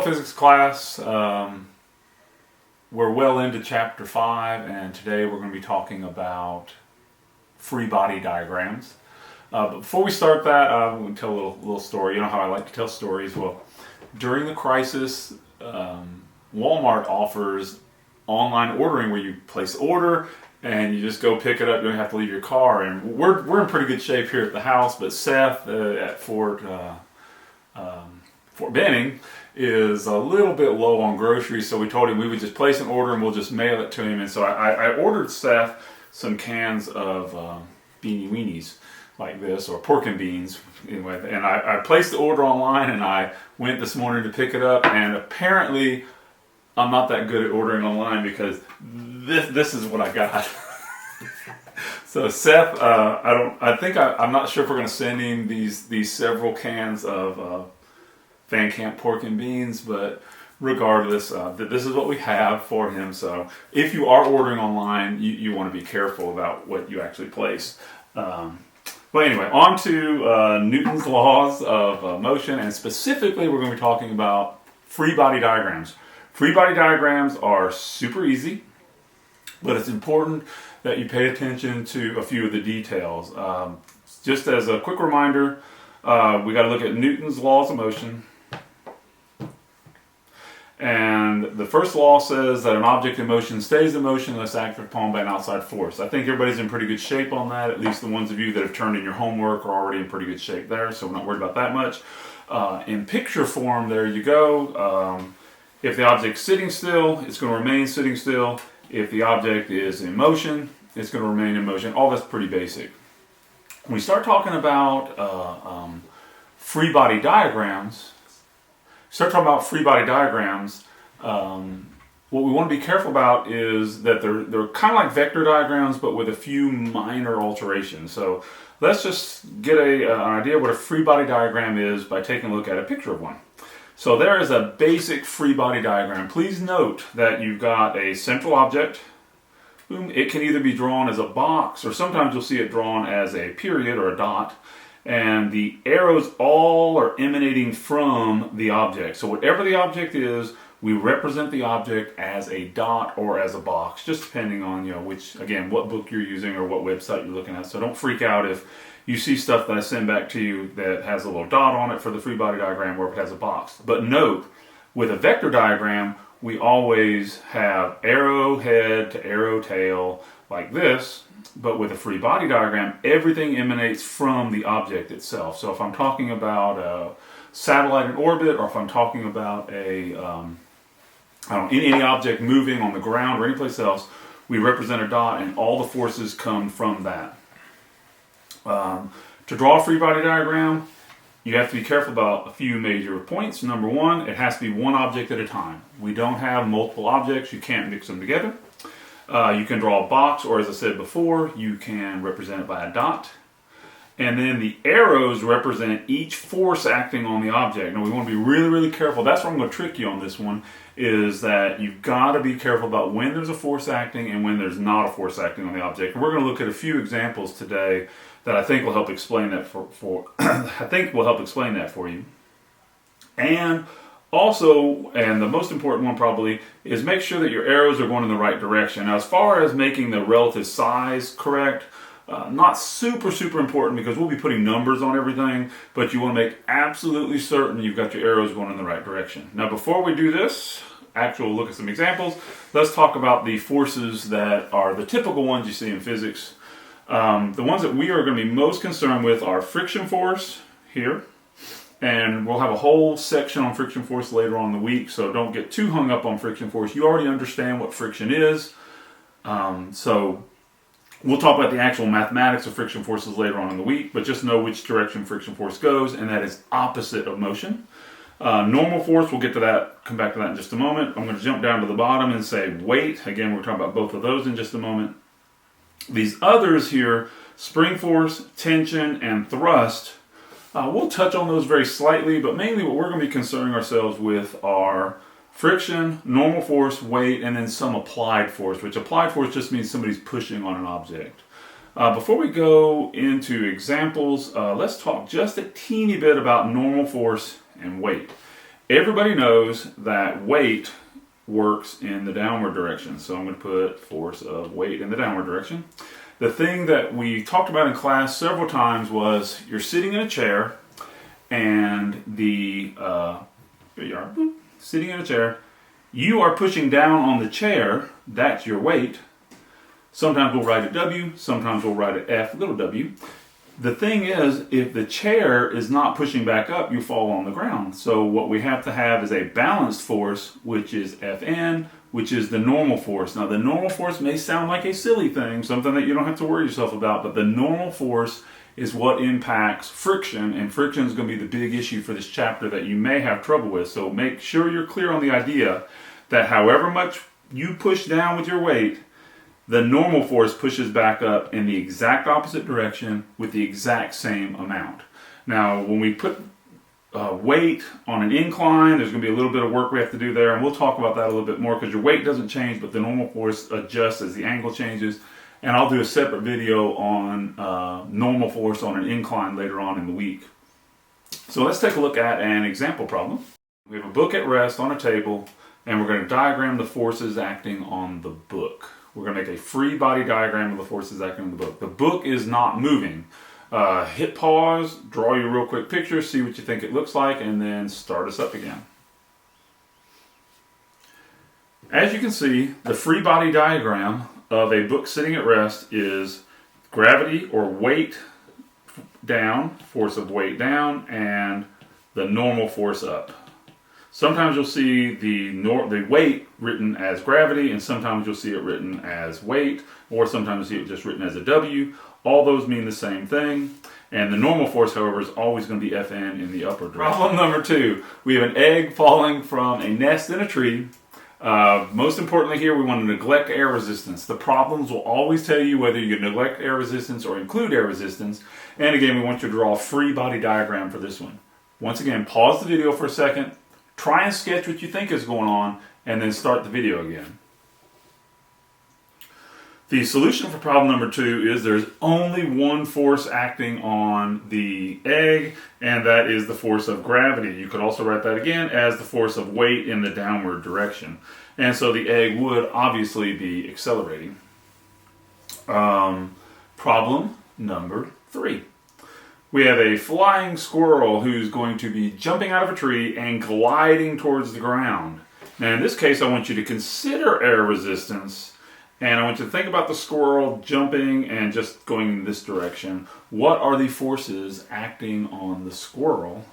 physics class. We're well into chapter 5, and today we're going to be talking about free body diagrams. But before we start that, I'm going to tell a little story. You know how I like to tell stories? Well, during the crisis, Walmart offers online ordering where you place an order and you just go pick it up. You don't have to leave your car. And we're in pretty good shape here at the house, but Seth at Fort Benning is a little bit low on groceries, so we told him we would just place an order and we'll just mail it to him. And so I ordered Seth some cans of Beanie Weenies like this, or pork and beans anyway. And I placed the order online, and I went this morning to pick it up, and apparently I'm not that good at ordering online because this is what I got. So Seth, I'm not sure if we're going to send him these several cans of Van Camp pork and beans, but regardless, this is what we have for him. So if you are ordering online, you want to be careful about what you actually place. But anyway, on to Newton's laws of motion, and specifically we're going to be talking about free body diagrams. Free body diagrams are super easy, but it's important that you pay attention to a few of the details. Just as a quick reminder, we got to look at Newton's laws of motion. And the first law says that an object in motion stays in motion unless acted upon by an outside force. I think everybody's in pretty good shape on that. At least the ones of you that have turned in your homework are already in pretty good shape there, so we're not worried about that much. In picture form, there you go. If the object's sitting still, it's going to remain sitting still. If the object is in motion, it's going to remain in motion. All that's pretty basic. When we start talking about free body diagrams, what we want to be careful about is that they're kind of like vector diagrams, but with a few minor alterations. So let's just get an idea of what a free body diagram is by taking a look at a picture of one. So there is a basic free body diagram. Please note that you've got a central object. It can either be drawn as a box, or sometimes you'll see it drawn as a period or a dot. And the arrows all are emanating from the object. So whatever the object is, we represent the object as a dot or as a box, just depending on what book you're using or what website you're looking at. So don't freak out if you see stuff that I send back to you that has a little dot on it for the free body diagram, or if it has a box. But note, with a vector diagram, we always have arrow head to arrow tail like this. But with a free body diagram, everything emanates from the object itself. So if I'm talking about a satellite in orbit, or if I'm talking about any object moving on the ground or anyplace else, we represent a dot, and all the forces come from that. To draw a free body diagram, you have to be careful about a few major points. Number one, it has to be one object at a time. We don't have multiple objects. You can't mix them together. You can draw a box, or as I said before, you can represent it by a dot. And then the arrows represent each force acting on the object. Now we want to be really, really careful. That's where I'm going to trick you on this one, is that you've got to be careful about when there's a force acting and when there's not a force acting on the object. And we're going to look at a few examples today that I think will help explain that for you. And also, and the most important one probably, is make sure that your arrows are going in the right direction. Now, as far as making the relative size correct, not super important, because we'll be putting numbers on everything, but you want to make absolutely certain you've got your arrows going in the right direction. Now, before we do this, we'll look at some examples. Let's talk about the forces that are the typical ones you see in physics. The ones that we are going to be most concerned with are friction force here. And we'll have a whole section on friction force later on in the week, so don't get too hung up on friction force. You already understand what friction is. So we'll talk about the actual mathematics of friction forces later on in the week, but just know which direction friction force goes, and that is opposite of motion. Normal force, we'll get to that, come back to that in just a moment. I'm going to jump down to the bottom and say weight. Again, we're talking about both of those in just a moment. These others here, spring force, tension, and thrust, we'll touch on those very slightly, but mainly what we're going to be concerning ourselves with are friction, normal force, weight, and then some applied force, which applied force just means somebody's pushing on an object. Before we go into examples, let's talk just a teeny bit about normal force and weight. Everybody knows that weight works in the downward direction. So I'm going to put force of weight in the downward direction. The thing that we talked about in class several times was you're sitting in a chair and here you are, sitting in a chair. You are pushing down on the chair. That's your weight. Sometimes we'll write a W, sometimes we'll write an F, little w. The thing is, if the chair is not pushing back up, you fall on the ground. So what we have to have is a balanced force, which is Fn, which is the normal force. Now the normal force may sound like a silly thing, something that you don't have to worry yourself about, but the normal force is what impacts friction, and friction is going to be the big issue for this chapter that you may have trouble with. So make sure you're clear on the idea that however much you push down with your weight, the normal force pushes back up in the exact opposite direction with the exact same amount. Now, when we put weight on an incline, there's going to be a little bit of work we have to do there, and we'll talk about that a little bit more because your weight doesn't change, but the normal force adjusts as the angle changes. And I'll do a separate video on normal force on an incline later on in the week. So let's take a look at an example problem. We have a book at rest on a table, and we're going to diagram the forces acting on the book. We're going to make a free body diagram of the forces acting on the book. The book is not moving. Hit pause, draw your real quick picture, see what you think it looks like, and then start us up again. As you can see, the free body diagram of a book sitting at rest is gravity or weight down, force of weight down, and the normal force up. Sometimes you'll see the weight written as gravity, and sometimes you'll see it written as weight, or sometimes you'll see it just written as a W. All those mean the same thing. And the normal force, however, is always going to be Fn in the upper direction. Problem number 2. We have an egg falling from a nest in a tree. Most importantly here, we want to neglect air resistance. The problems will always tell you whether you neglect air resistance or include air resistance. And again, we want you to draw a free body diagram for this one. Once again, pause the video for a second. Try and sketch what you think is going on, and then start the video again. The solution for problem number 2 is there's only one force acting on the egg, and that is the force of gravity. You could also write that again as the force of weight in the downward direction. And so the egg would obviously be accelerating. Problem number 3. We have a flying squirrel who's going to be jumping out of a tree and gliding towards the ground. Now in this case, I want you to consider air resistance, and I want you to think about the squirrel jumping and just going in this direction. What are the forces acting on the squirrel?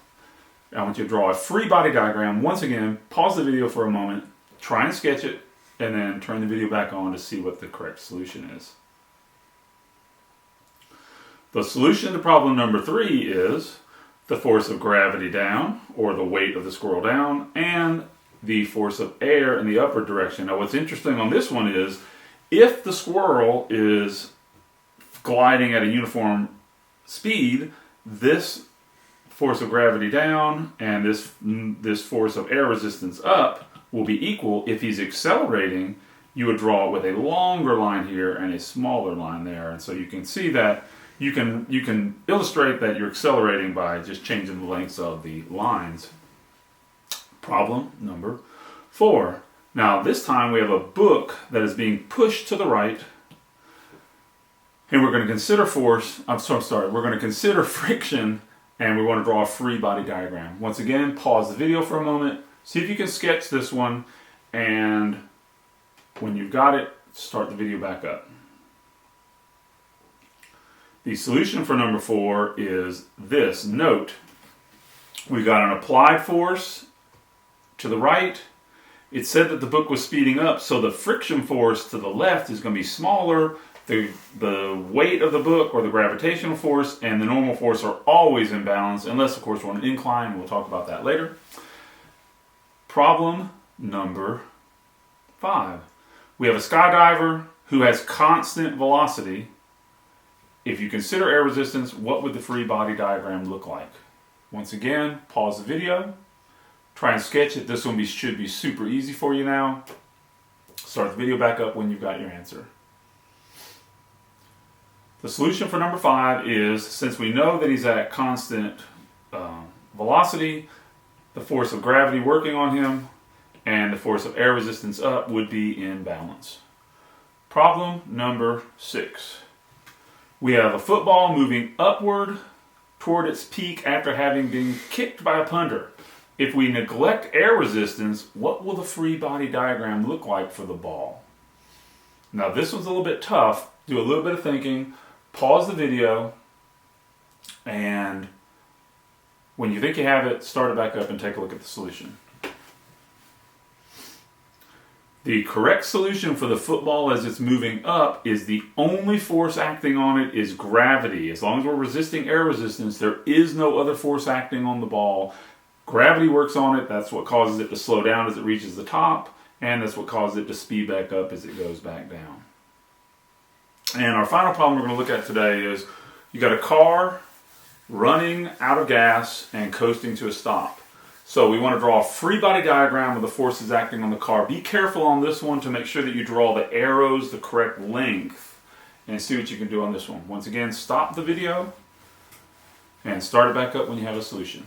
I want you to draw a free body diagram. Once again, pause the video for a moment, try and sketch it, and then turn the video back on to see what the correct solution is. The solution to problem number 3 is the force of gravity down, or the weight of the squirrel down, and the force of air in the upward direction. Now what's interesting on this one is, if the squirrel is gliding at a uniform speed, this force of gravity down and this force of air resistance up will be equal. If he's accelerating, you would draw it with a longer line here and a smaller line there. And so you can see that you can illustrate that you're accelerating by just changing the lengths of the lines. Problem number 4. Now this time we have a book that is being pushed to the right, and we're going to consider force, we're going to consider friction, and we want to draw a free body diagram. Once again, pause the video for a moment, see if you can sketch this one, and when you've got it, start the video back up. The solution for number 4 is this. Note, we've got an applied force to the right. It said that the book was speeding up, so the friction force to the left is going to be smaller. The weight of the book, or the gravitational force, and the normal force are always in balance, unless of course we're on an incline. We'll talk about that later. Problem number 5. We have a skydiver who has constant velocity. If you consider air resistance, what would the free body diagram look like? Once again, pause the video, try and sketch it. This one should be super easy for you now. Start the video back up when you've got your answer. The solution for number 5 is, since we know that he's at constant velocity, the force of gravity working on him and the force of air resistance up would be in balance. Problem number 6. We have a football moving upward toward its peak after having been kicked by a punter. If we neglect air resistance, what will the free body diagram look like for the ball? Now this one's a little bit tough. Do a little bit of thinking, pause the video, and when you think you have it, start it back up and take a look at the solution. The correct solution for the football as it's moving up is the only force acting on it is gravity. As long as we're resisting air resistance, there is no other force acting on the ball. Gravity works on it. That's what causes it to slow down as it reaches the top, and that's what causes it to speed back up as it goes back down. And our final problem we're going to look at today is you got a car running out of gas and coasting to a stop. So we want to draw a free body diagram of the forces acting on the car. Be careful on this one to make sure that you draw the arrows the correct length and see what you can do on this one. Once again, stop the video and start it back up when you have a solution.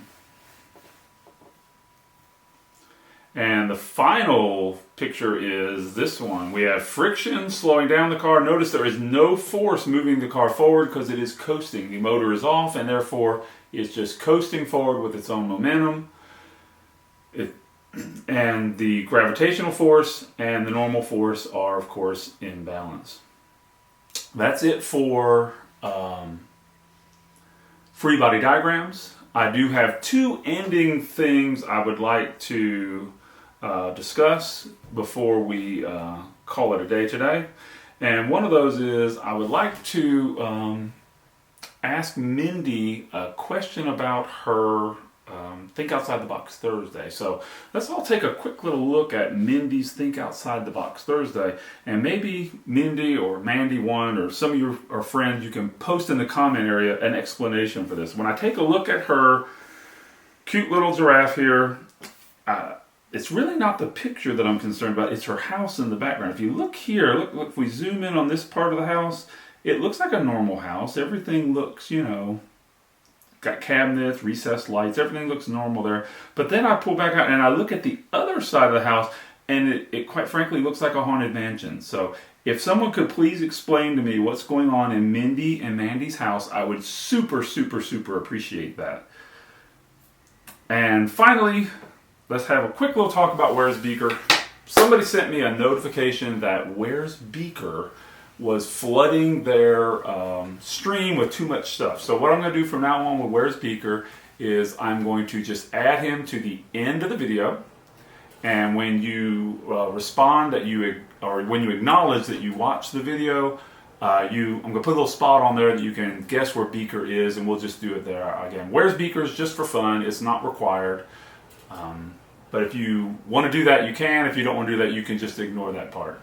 And the final picture is this one. We have friction slowing down the car. Notice there is no force moving the car forward because it is coasting. The motor is off and therefore it's just coasting forward with its own momentum. And the gravitational force and the normal force are, of course, in balance. That's it for free body diagrams. I do have 2 ending things I would like to discuss before we call it a day today. And one of those is I would like to ask Mindy a question about her Think Outside the Box Thursday. So let's all take a quick little look at Mindy's Think Outside the Box Thursday. And maybe Mindy or Mandy1 or some of your friends, you can post in the comment area an explanation for this. When I take a look at her cute little giraffe here, it's really not the picture that I'm concerned about. It's her house in the background. If you look here, look, if we zoom in on this part of the house, it looks like a normal house. Everything looks, got cabinets, recessed lights, everything looks normal there. But then I pull back out and I look at the other side of the house, and it quite frankly looks like a haunted mansion. So if someone could please explain to me what's going on in Mindy and Mandy's house, I would super, super, super appreciate that. And finally, let's have a quick little talk about Where's Beaker. Somebody sent me a notification that Where's Beaker was flooding their stream with too much stuff. So what I'm going to do from now on with Where's Beaker is I'm going to just add him to the end of the video, and when you respond that when you acknowledge that you watched the video, I'm going to put a little spot on there that you can guess where Beaker is, and we'll just do it there. Again, Where's Beaker is just for fun. It's not required. But if you want to do that, you can. If you don't want to do that, you can just ignore that part.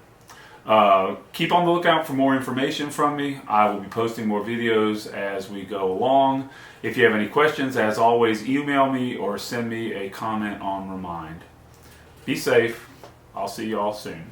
Keep on the lookout for more information from me. I will be posting more videos as we go along. If you have any questions, as always, email me or send me a comment on Remind. Be safe. I'll see you all soon.